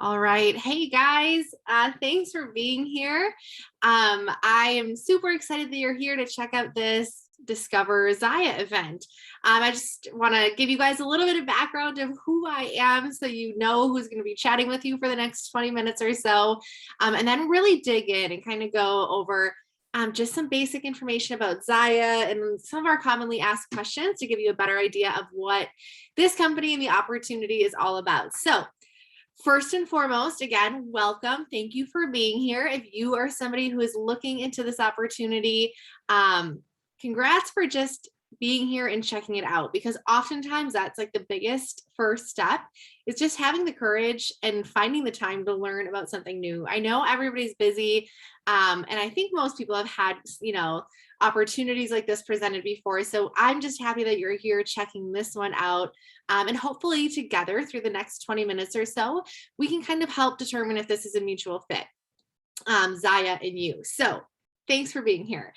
All right. Hey guys, thanks for being here. I am super excited that you're here to check out this Discover ZYIA event. I just want to give you guys a little bit of background of who I am so you know who's going to be chatting with you for the next 20 minutes or so, and then really dig in and kind of go over just some basic information about ZYIA and some of our commonly asked questions to give you a better idea of what this company and the opportunity is all about. So, first and foremost, again, welcome. Thank you for being here. If you are somebody who is looking into this opportunity, congrats for just being here and checking it out, because oftentimes that's like the biggest first step is just having the courage and finding the time to learn about something new. I know everybody's busy, and I think most people have had, opportunities like this presented before. So I'm just happy that you're here checking this one out. And hopefully together through the next 20 minutes or so, we can kind of help determine if this is a mutual fit, ZYIA and you. So thanks for being here.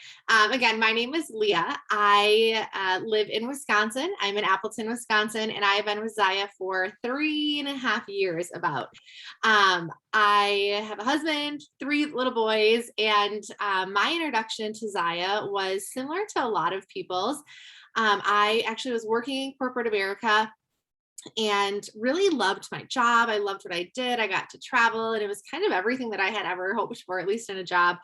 Again, my name is Leah. I live in Wisconsin. I'm in Appleton, Wisconsin, and I have been with ZYIA for 3.5 years about. I have a husband, 3 little boys, and my introduction to ZYIA was similar to a lot of people's. I actually was working in corporate America and really loved my job. I loved what I did. I got to travel, and it was kind of everything that I had ever hoped for, at least in a job.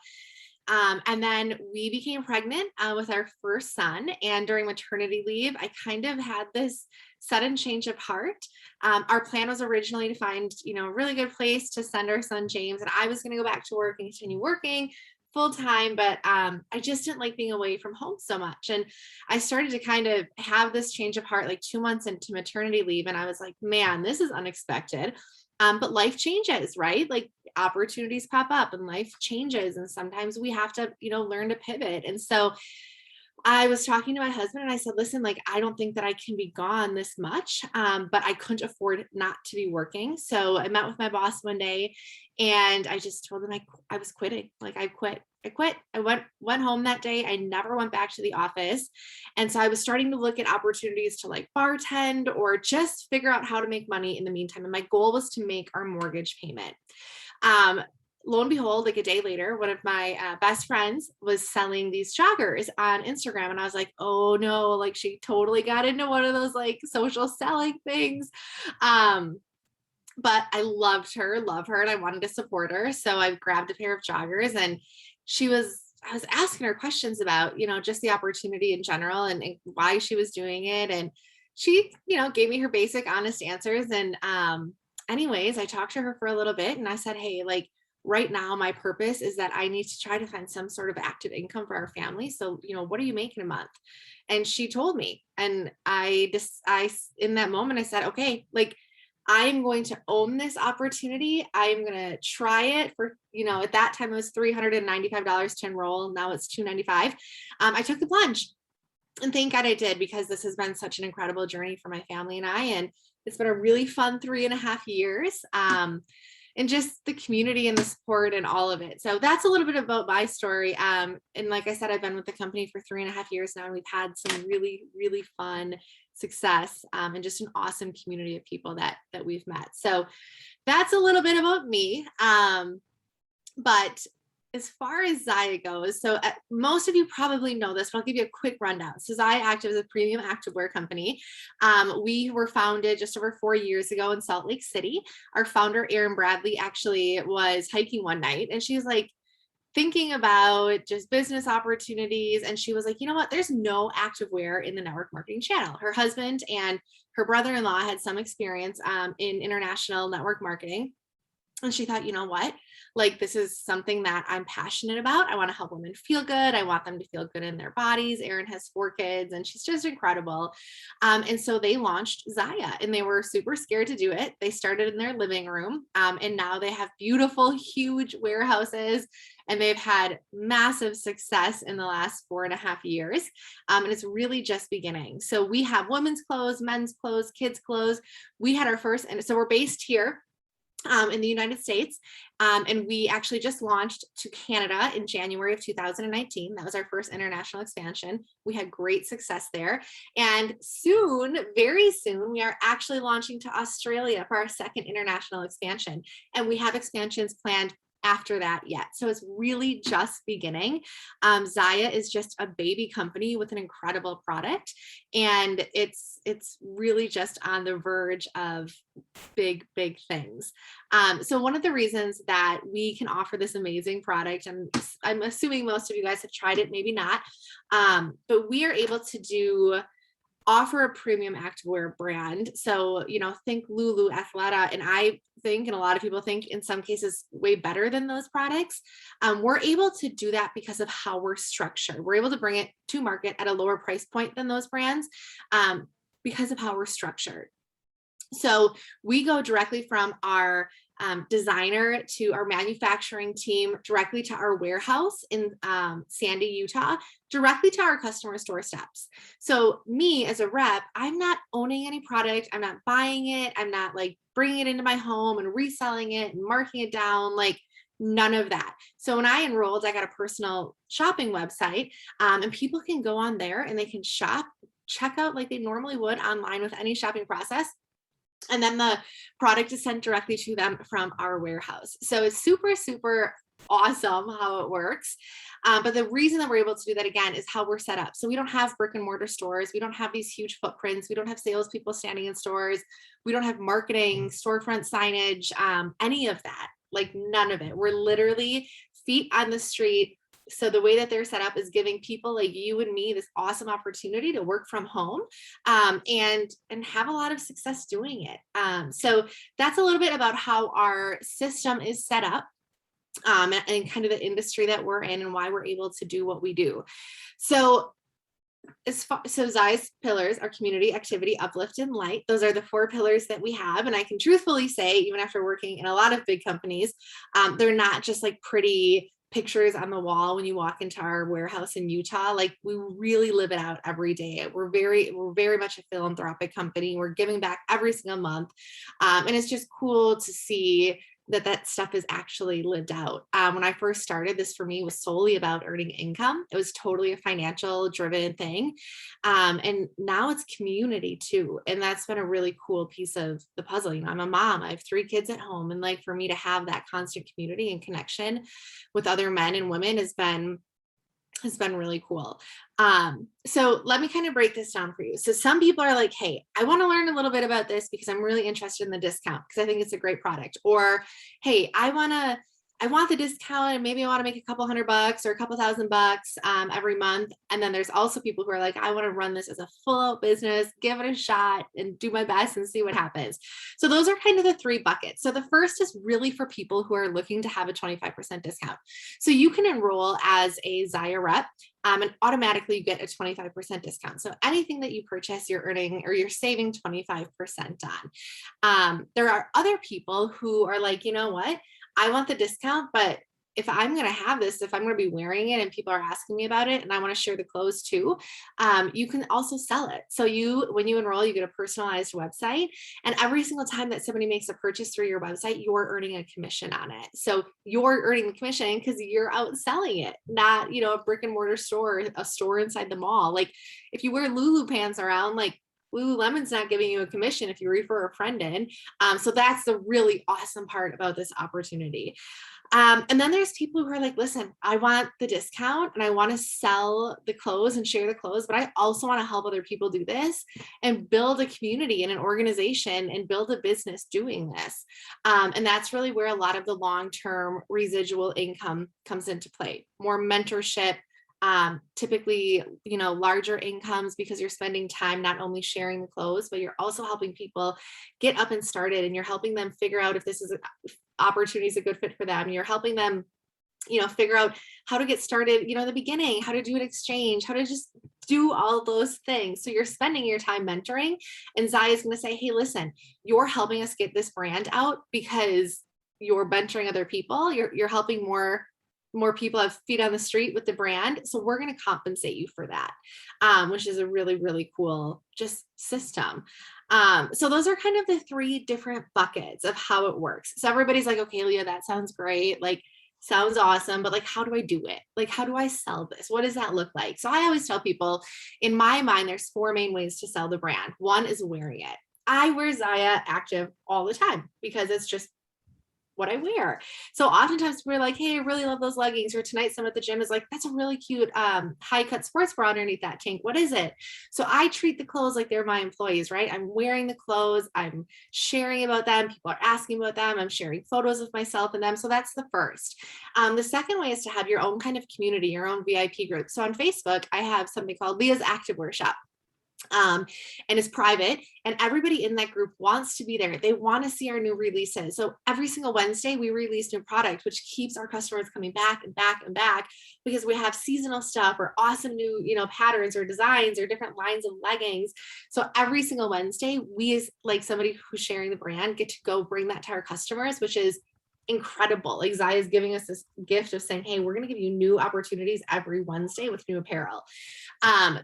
And then we became pregnant with our first son. And during maternity leave, I kind of had this sudden change of heart. Our plan was originally to find, a really good place to send our son James. And I was going to go back to work and continue working full time, but I just didn't like being away from home so much. And I started to kind of have this change of heart like 2 months into maternity leave. And I was like, man, this is unexpected. But life changes, right? Like opportunities pop up and life changes. And sometimes we have to, learn to pivot. And so I was talking to my husband and I said, listen, like, I don't think that I can be gone this much, but I couldn't afford not to be working. So I met with my boss one day and I just told him I was quitting. Like I quit. I went home that day. I never went back to the office. And so I was starting to look at opportunities to like bartend or just figure out how to make money in the meantime. And my goal was to make our mortgage payment. Lo and behold, like a day later, one of my best friends was selling these joggers on Instagram. And I was like, oh no, like she totally got into one of those like social selling things. But I love her, and I wanted to support her. So I grabbed a pair of joggers and I was asking her questions about, just the opportunity in general and why she was doing it. And she, gave me her basic honest answers. And anyways, I talked to her for a little bit and I said, hey, like, right now, my purpose is that I need to try to find some sort of active income for our family. So, what are you making a month? And she told me, and in that moment, I said, okay, like, I'm going to own this opportunity. I'm going to try it for, at that time it was $395 to enroll. Now it's $295. I took the plunge, and thank God I did, because this has been such an incredible journey for my family and I, and it's been a really fun 3.5 years. And just the community and the support and all of it. So that's a little bit about my story. And like I said, I've been with the company for 3.5 years now, and we've had some really, really fun success and just an awesome community of people that we've met. So that's a little bit about me. But as far as ZYIA goes, so most of you probably know this, but I'll give you a quick rundown. So ZYIA Active is a premium activewear company. We were founded just over 4 years ago in Salt Lake City. Our founder, Erin Bradley, actually was hiking one night, and she was like thinking about just business opportunities. And she was like, you know what, there's no activewear in the network marketing channel. Her husband and her brother-in-law had some experience in international network marketing. And she thought, you know what, like, this is something that I'm passionate about. I want to help women feel good. I want them to feel good in their bodies. Erin has 4 kids and she's just incredible. And so they launched ZYIA, and they were super scared to do it. They started in their living room, and now they have beautiful, huge warehouses, and they've had massive success in the last 4.5 years. And it's really just beginning. So we have women's clothes, men's clothes, kids' clothes. We had our first, and so we're based here in the United States. And we actually just launched to Canada in January of 2019. That was our first international expansion. We had great success there. And soon, very soon, we are actually launching to Australia for our second international expansion. And we have expansions planned after that yet. So it's really just beginning. ZYIA is just a baby company with an incredible product. And it's really just on the verge of big things. So one of the reasons that we can offer this amazing product, and I'm assuming most of you guys have tried it, maybe not, but we are able to offer a premium activewear brand. So, think Lulu, Athleta, and I think, and a lot of people think in some cases way better than those products. We're able to do that because of how we're structured. We're able to bring it to market at a lower price point than those brands because of how we're structured. So we go directly from our designer to our manufacturing team, directly to our warehouse in Sandy, Utah, directly to our customer's doorsteps. So me as a rep, I'm not owning any product. I'm not buying it. I'm not like bringing it into my home and reselling it and marking it down, like none of that. So when I enrolled, I got a personal shopping website, and people can go on there and they can shop, check out like they normally would online with any shopping process. And then the product is sent directly to them from our warehouse. So it's super awesome how it works. But the reason that we're able to do that, again, is how we're set up. So we don't have brick and mortar stores. We don't have these huge footprints. We don't have salespeople standing in stores. We don't have marketing, storefront signage, any of that, like none of it. We're literally feet on the street. So the way that they're set up is giving people like you and me this awesome opportunity to work from home, and have a lot of success doing it. So that's a little bit about how our system is set up, and kind of the industry that we're in and why we're able to do what we do. So ZYIA's pillars are community, activity, uplift, and light. Those are the 4 pillars that we have. And I can truthfully say, even after working in a lot of big companies, they're not just like pretty pictures on the wall when you walk into our warehouse in Utah. Like we really live it out every day. We're very much a philanthropic company. We're giving back every single month. And it's just cool to see that stuff is actually lived out. When I first started, this for me was solely about earning income. It was totally a financial driven thing. And now it's community too. And that's been a really cool piece of the puzzle. I'm a mom, I have 3 kids at home. And like for me to have that constant community and connection with other men and women has been really cool. So let me kind of break this down for you. So some people are like, hey, I want to learn a little bit about this because I'm really interested in the discount because I think it's a great product. Or, hey, I want the discount and maybe I want to make a couple $100 or a couple $1,000 every month. And then there's also people who are like, I want to run this as a full out business, give it a shot and do my best and see what happens. So those are kind of the 3 buckets. So the first is really for people who are looking to have a 25% discount. So you can enroll as a ZYIA rep, and automatically you get a 25% discount. So anything that you purchase, you're earning or you're saving 25% on. There are other people who are like, you know what? I want the discount, but if I'm going to have this, if I'm going to be wearing it and people are asking me about it and I want to share the clothes too, you can also sell it. So when you enroll, you get a personalized website, and every single time that somebody makes a purchase through your website, you're earning a commission on it. So you're earning the commission because you're out selling it, not, a brick and mortar store, a store inside the mall. Like if you wear Lulu pants around, like Lululemon's not giving you a commission if you refer a friend in. So that's the really awesome part about this opportunity. And then there's people who are like, listen, I want the discount and I want to sell the clothes and share the clothes, but I also want to help other people do this and build a community and an organization and build a business doing this. And that's really where a lot of the long-term residual income comes into play. More mentorship, typically, larger incomes because you're spending time not only sharing the clothes, but you're also helping people get up and started, and you're helping them figure out if this is opportunity is a good fit for them. You're helping them, figure out how to get started, in the beginning, how to do an exchange, how to just do all those things. So you're spending your time mentoring, and ZYIA is going to say, hey, listen, you're helping us get this brand out because you're mentoring other people. You're helping more people have feet on the street with the brand. So we're going to compensate you for that, which is a really, really cool just system. So those are kind of the 3 different buckets of how it works. So everybody's like, okay, Leah, that sounds great. Like, sounds awesome, but like, how do I do it? Like, how do I sell this? What does that look like? So I always tell people, in my mind, there's 4 main ways to sell the brand. One is wearing it. I wear ZYIA Active all the time because it's just what I wear. So oftentimes we're like, hey, I really love those leggings. Or tonight someone at the gym is like, that's a really cute high cut sports bra underneath that tank. What is it? So I treat the clothes like they're my employees, right? I'm wearing the clothes. I'm sharing about them. People are asking about them. I'm sharing photos of myself and them. So that's the first. The second way is to have your own kind of community, your own VIP group. So on Facebook, I have something called Leah's Activewear Shop. And it's private, and everybody in that group wants to be there. They want to see our new releases. So every single Wednesday we release new product, which keeps our customers coming back and back and back, because we have seasonal stuff or awesome new, patterns or designs or different lines of leggings. So every single Wednesday, we, as like somebody who's sharing the brand, get to go bring that to our customers, which is incredible. Like, ZYIA is giving us this gift of saying, hey, we're going to give you new opportunities every Wednesday with new apparel.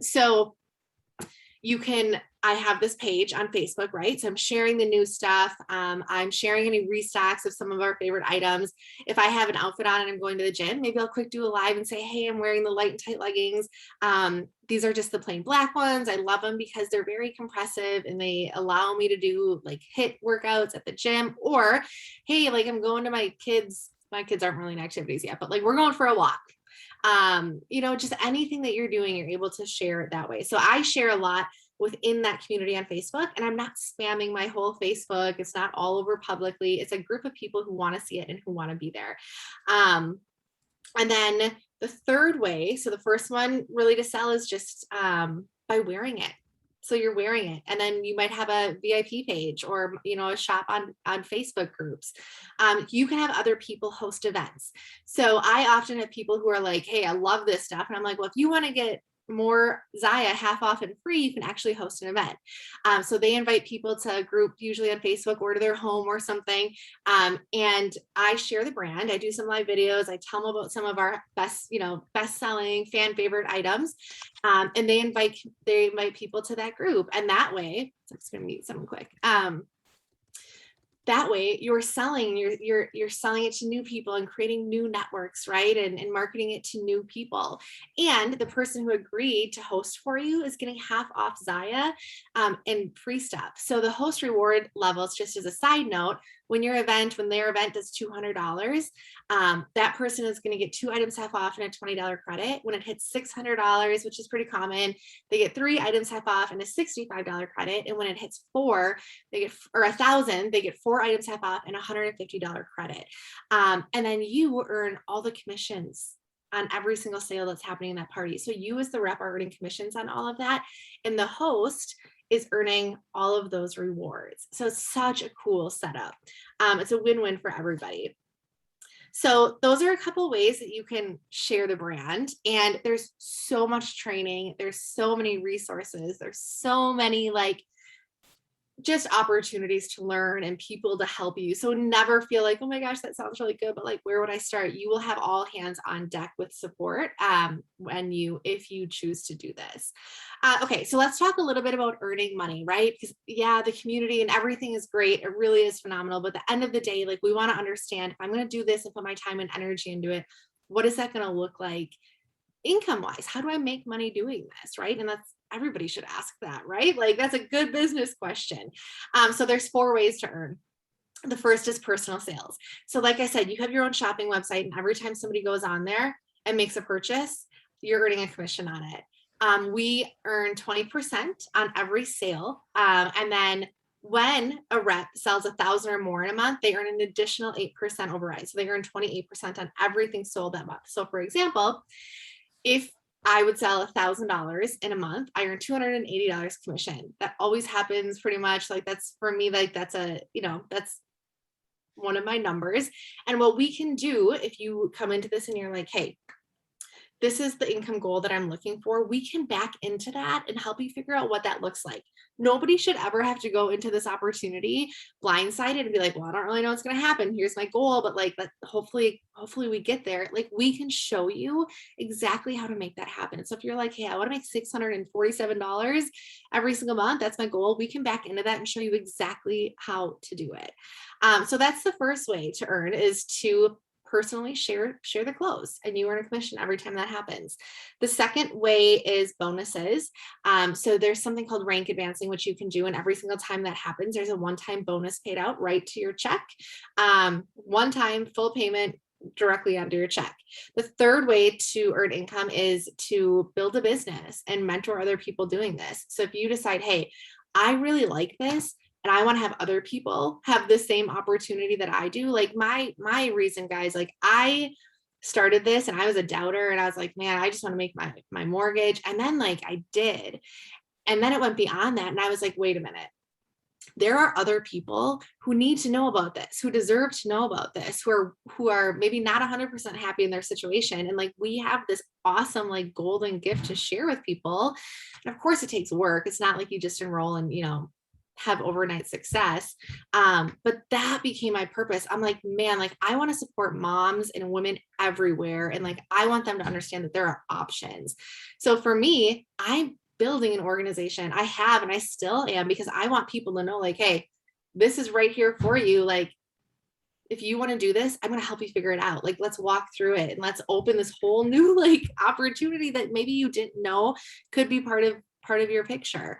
So I have this page on Facebook, right? So I'm sharing the new stuff. I'm sharing any restocks of some of our favorite items. If I have an outfit on and I'm going to the gym, maybe I'll quick do a live and say, hey, I'm wearing the light and tight leggings. These are just the plain black ones. I love them because they're very compressive and they allow me to do like HIIT workouts at the gym. Or, hey, like I'm going to my kids aren't really in activities yet, but like we're going for a walk. Just anything that you're doing, you're able to share it that way. So I share a lot within that community on Facebook, and I'm not spamming my whole Facebook. It's not all over publicly. It's a group of people who want to see it and who want to be there. And then the third way, so the first one really to sell is just by wearing it. So you're wearing it, and then you might have a VIP page or a shop on Facebook groups. You can have other people host events. So I often have people who are like, hey, I love this stuff, and I'm like, well, if you want to get more ZYIA half off and free, you can actually host an event. So they invite people to a group, usually on Facebook or to their home or something. And I share the brand. I do some live videos. I tell them about some of our best selling fan favorite items. And they invite people to that group. And that way, so I'm just going to meet someone quick. That way you're selling it to new people and creating new networks, right? And marketing it to new people. And the person who agreed to host for you is getting half off ZYIA and free stuff. So the host reward levels, just as a side note, when their event does $200, that person is going to get 2 items half off and a $20 credit. When it hits $600, which is pretty common, they get 3 items half off and a $65 credit. And when it hits 4, $1,000, they get 4 items half off and a $150 credit. And then you earn all the commissions on every single sale that's happening in that party. So you as the rep are earning commissions on all of that. And the host is earning all of those rewards. So it's such a cool setup. It's a win-win for everybody. So those are a couple ways that you can share the brand. And there's so much training. There's so many resources. There's so many just opportunities to learn and people to help you. So never feel like, oh my gosh, that sounds really good, but like, where would I start? You will have all hands on deck with support if you choose to do this. Okay, so let's talk a little bit about earning money, right? Because the community and everything is great. It really is phenomenal. But at the end of the day, like, we want to understand, if I'm going to do this and put my time and energy into it, what is that going to look like income wise? How do I make money doing this, right? And everybody should ask that, right? Like, that's a good business question. So there's 4 ways to earn. The first is personal sales. So like I said, you have your own shopping website, and every time somebody goes on there and makes a purchase, you're earning a commission on it. We earn 20% on every sale. And then when a rep sells 1,000 or more in a month, they earn an additional 8% override. So they earn 28% on everything sold that month. So for example, if I would sell $1,000 in a month, I earn $280 commission. That always happens pretty much. Like, that's for me, like, that's one of my numbers. And what we can do, if you come into this and you're like, hey, this is the income goal that I'm looking for, we can back into that and help you figure out what that looks like. nobody should ever have to go into this opportunity blindsided and be like, well, I don't really know what's going to happen. Here's my goal, but like, hopefully we get there. Like, we can show you exactly how to make that happen. So if you're like, hey, I want to make $647 every single month, that's my goal, we can back into that and show you exactly how to do it. So that's the first way to earn, is to personally share the close, and you earn a commission every time that happens. The second way is bonuses. So there's something called rank advancing, which you can do, and every single time that happens, there's a one-time bonus paid out right to your check. One time full payment directly onto your check. The third way to earn income is to build a business and mentor other people doing this. So if you decide, hey, I really like this, and I want to have other people have the same opportunity that I do. Like my reason, guys, like I started this and I was a doubter, and I was like, man, I just want to make my mortgage. And then like I did. And then it went beyond that. And I was like, wait a minute. There are other people who need to know about this, who deserve to know about this, who are maybe not 100% happy in their situation. And like, we have this awesome, like, golden gift to share with people. And of course it takes work. It's not like you just enroll and, have overnight success. But that became my purpose. I'm like, man, like I want to support moms and women everywhere. And like, I want them to understand that there are options. So for me, I'm building an organization. I have, and I still am, because I want people to know like, hey, this is right here for you. Like, if you want to do this, I'm going to help you figure it out. Like, let's walk through it and let's open this whole new like opportunity that maybe you didn't know could be part of your picture.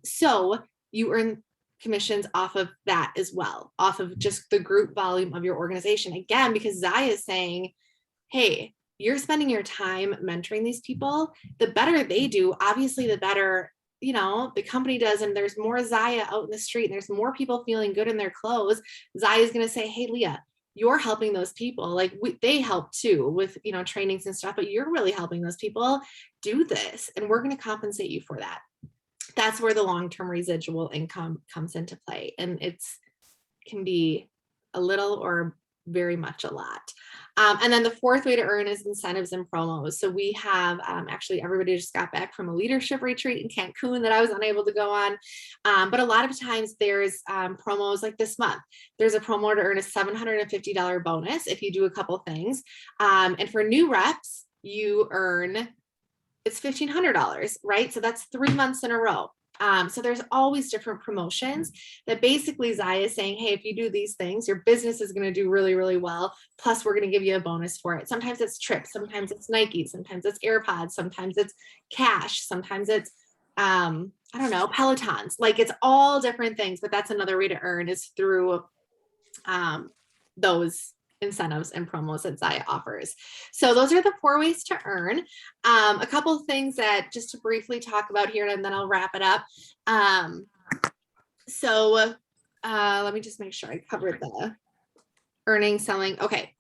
So you earn commissions off of that as well, off of just the group volume of your organization. Again, because ZYIA is saying, hey, you're spending your time mentoring these people. The better they do, obviously, the better, the company does. And there's more ZYIA out in the street, and there's more people feeling good in their clothes. ZYIA is going to say, hey, Leah, you're helping those people. Like they help too with, trainings and stuff, but you're really helping those people do this. And we're going to compensate you for that. That's where the long-term residual income comes into play. And can be a little or very much a lot. And then the fourth way to earn is incentives and promos. So we have, actually everybody just got back from a leadership retreat in Cancun that I was unable to go on. But a lot of times there's promos like this month. There's a promo to earn a $750 bonus if you do a couple things. And for new reps, you earn, it's $1,500, right? So that's 3 months in a row. So there's always different promotions that basically ZYIA is saying, hey, if you do these things, your business is going to do really, really well. Plus we're going to give you a bonus for it. Sometimes it's trips, sometimes it's Nike, sometimes it's AirPods, sometimes it's cash, sometimes it's, I don't know, Pelotons. Like it's all different things, but that's another way to earn, is through those incentives and promos that ZYIA offers. So those are the 4 ways to earn. A couple of things that just to briefly talk about here, and then I'll wrap it up. So let me just make sure I covered the earning, selling. Okay.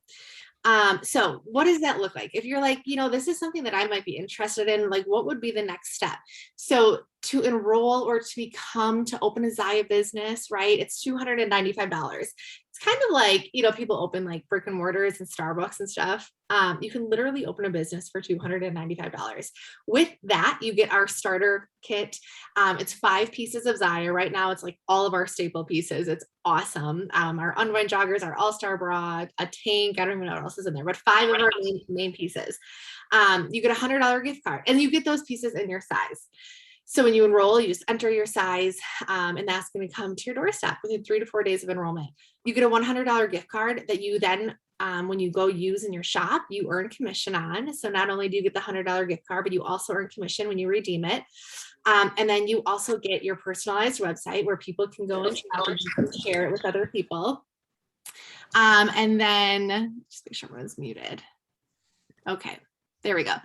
So what does that look like? If you're like, this is something that I might be interested in, like what would be the next step? So to enroll or to open a ZYIA business, right? It's $295. It's kind of like, people open like brick and mortars and Starbucks and stuff. You can literally open a business for $295. With that, you get our starter kit. It's 5 pieces of ZYIA. Right now, it's like all of our staple pieces. It's awesome. Our unwind joggers, our all-star bra, a tank. I don't even know what else is in there, but 5 of our main pieces. You get a $100 gift card, and you get those pieces in your size. So when you enroll, you just enter your size, and that's going to come to your doorstep within 3 to 4 days of enrollment. You get a $100 gift card that you then, when you go use in your shop, you earn commission on. So not only do you get the $100 gift card, but you also earn commission when you redeem it. And then you also get your personalized website where people can go and shop and you can share it with other people. And then just make sure everyone's muted. Okay, there we go.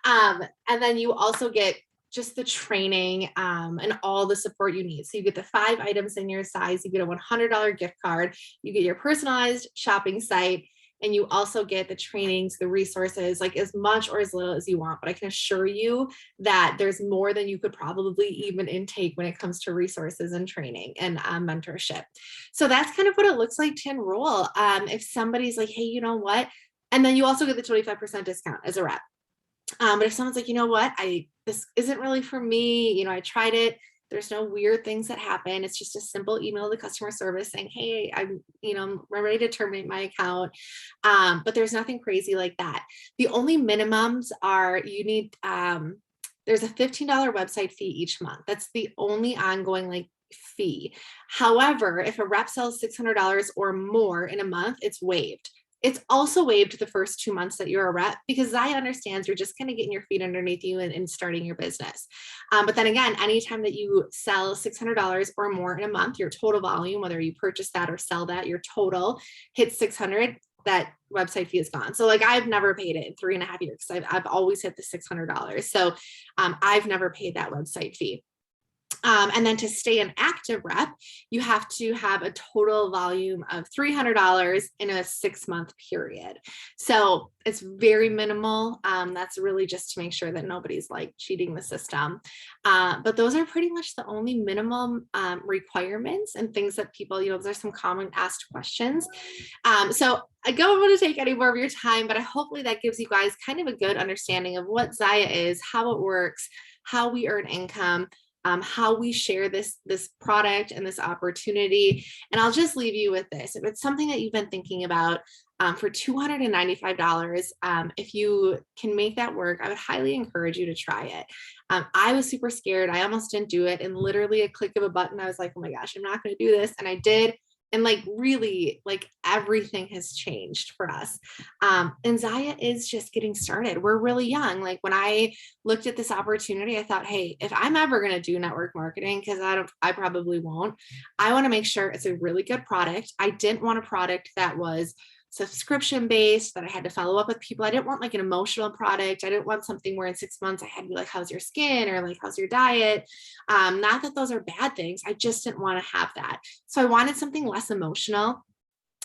And then you also get just the training and all the support you need. So you get the 5 items in your size, you get a $100 gift card, you get your personalized shopping site, and you also get the trainings, the resources, like as much or as little as you want. But I can assure you that there's more than you could probably even intake when it comes to resources and training and mentorship. So that's kind of what it looks like to enroll. If somebody's like, hey, you know what? And then you also get the 25% discount as a rep. But if someone's like, you know what, this isn't really for me, I tried it, There's no weird things that happen. It's just a simple email to customer service saying, hey, I'm ready to terminate my account. But there's nothing crazy like that. The only minimums are you need, there's a $15 website fee each month. That's the only ongoing like fee. However, if a rep sells $600 or more in a month, it's waived. It's also waived the first 2 months that you're a rep because ZYIA understands you're just kind of getting your feet underneath you and starting your business. But then again, anytime that you sell $600 or more in a month, your total volume, whether you purchase that or sell that, your total hits 600, that website fee is gone. So like I've never paid it in 3.5 years. I've always hit the $600. So I've never paid that website fee. And then to stay an active rep, you have to have a total volume of $300 in a 6-month period. So it's very minimal. That's really just to make sure that nobody's like cheating the system. But those are pretty much the only minimum requirements and things that people, those are some common asked questions. So I don't want to take any more of your time, but hopefully that gives you guys kind of a good understanding of what ZYIA is, how it works, how we earn income, how we share this product and this opportunity. And I'll just leave you with this. If it's something that you've been thinking about, for $295, if you can make that work, I would highly encourage you to try it. I was super scared. I almost didn't do it. And literally a click of a button, I was like, oh my gosh, I'm not going to do this. And I did. And like really, like everything has changed for us. And ZYIA is just getting started. We're really young. Like when I looked at this opportunity, I thought, hey, if I'm ever going to do network marketing, because I probably won't, I want to make sure it's a really good product. I didn't want a product that was subscription based, that I had to follow up with people. I didn't want like an emotional product. I didn't want something where in 6 months I had to be like, how's your skin, or like, how's your diet? Not that those are bad things. I just didn't want to have that. So I wanted something less emotional.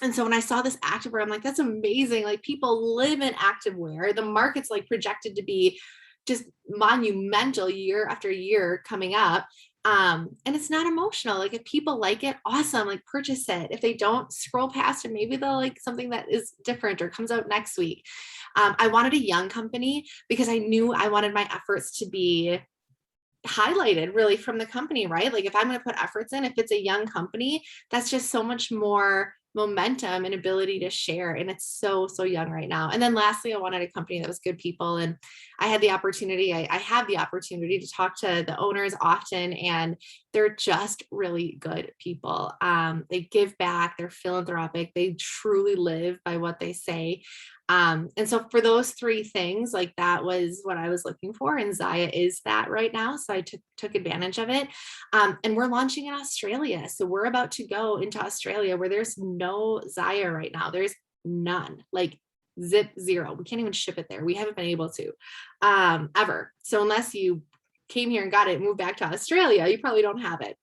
And so when I saw this activewear, I'm like, that's amazing. Like people live in activewear. The market's like projected to be just monumental year after year coming up. And it's not emotional. Like if people like it, awesome, like purchase it. If they don't, scroll past it. Maybe they'll like something that is different or comes out next week. I wanted a young company because I knew I wanted my efforts to be highlighted really from the company, right? Like if I'm going to put efforts in, if it's a young company, that's just so much more momentum and ability to share. And it's so young right now. And then lastly, I wanted a company that was good people. And I had the opportunity, I have the opportunity to talk to the owners often, and they're just really good people. They give back, they're philanthropic, they truly live by what they say. And so for those 3 things, like that was what I was looking for. And ZYIA is that right now. So I took advantage of it. And we're launching in Australia. So we're about to go into Australia where there's no ZYIA right now. There's none, like zero. We can't even ship it there. We haven't been able to ever. So unless you came here and got it and moved back to Australia, you probably don't have it.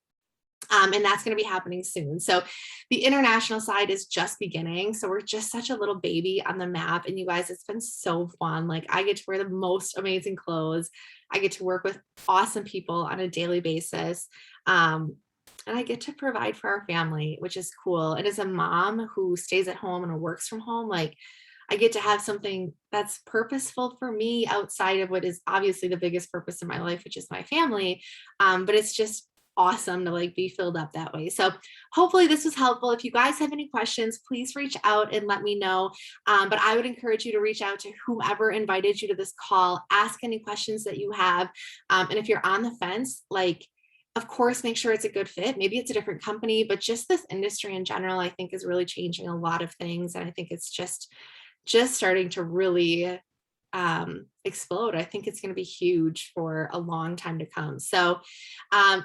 And that's going to be happening soon. So the international side is just beginning. So we're just such a little baby on the map. And you guys, it's been so fun. Like I get to wear the most amazing clothes. I get to work with awesome people on a daily basis. And I get to provide for our family, which is cool. And as a mom who stays at home and works from home, like I get to have something that's purposeful for me outside of what is obviously the biggest purpose in my life, which is my family. But it's just awesome to like be filled up that way. So hopefully this was helpful. If you guys have any questions, please reach out and let me know. But I would encourage you to reach out to whomever invited you to this call, ask any questions that you have. And if you're on the fence, like, of course, make sure it's a good fit. Maybe it's a different company, but just this industry in general, I think is really changing a lot of things. And I think it's just starting to really explode. I think it's going to be huge for a long time to come. So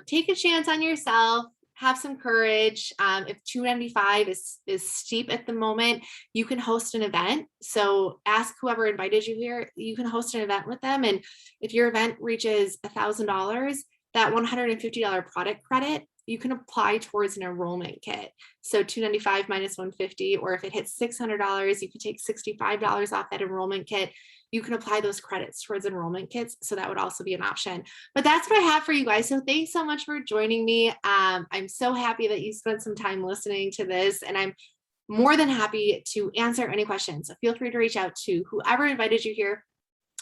take a chance on yourself, have some courage. If $295 is steep at the moment, you can host an event. So ask whoever invited you here, you can host an event with them. And if your event reaches $1,000, that $150 product credit, you can apply towards an enrollment kit. So $295 minus $150, or if it hits $600, you can take $65 off that enrollment kit. You can apply those credits towards enrollment kits. So that would also be an option. But that's what I have for you guys. So thanks so much for joining me. I'm so happy that you spent some time listening to this, and I'm more than happy to answer any questions. So feel free to reach out to whoever invited you here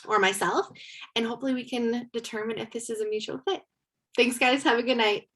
or myself, and hopefully we can determine if this is a mutual fit. Thanks, guys. Have a good night.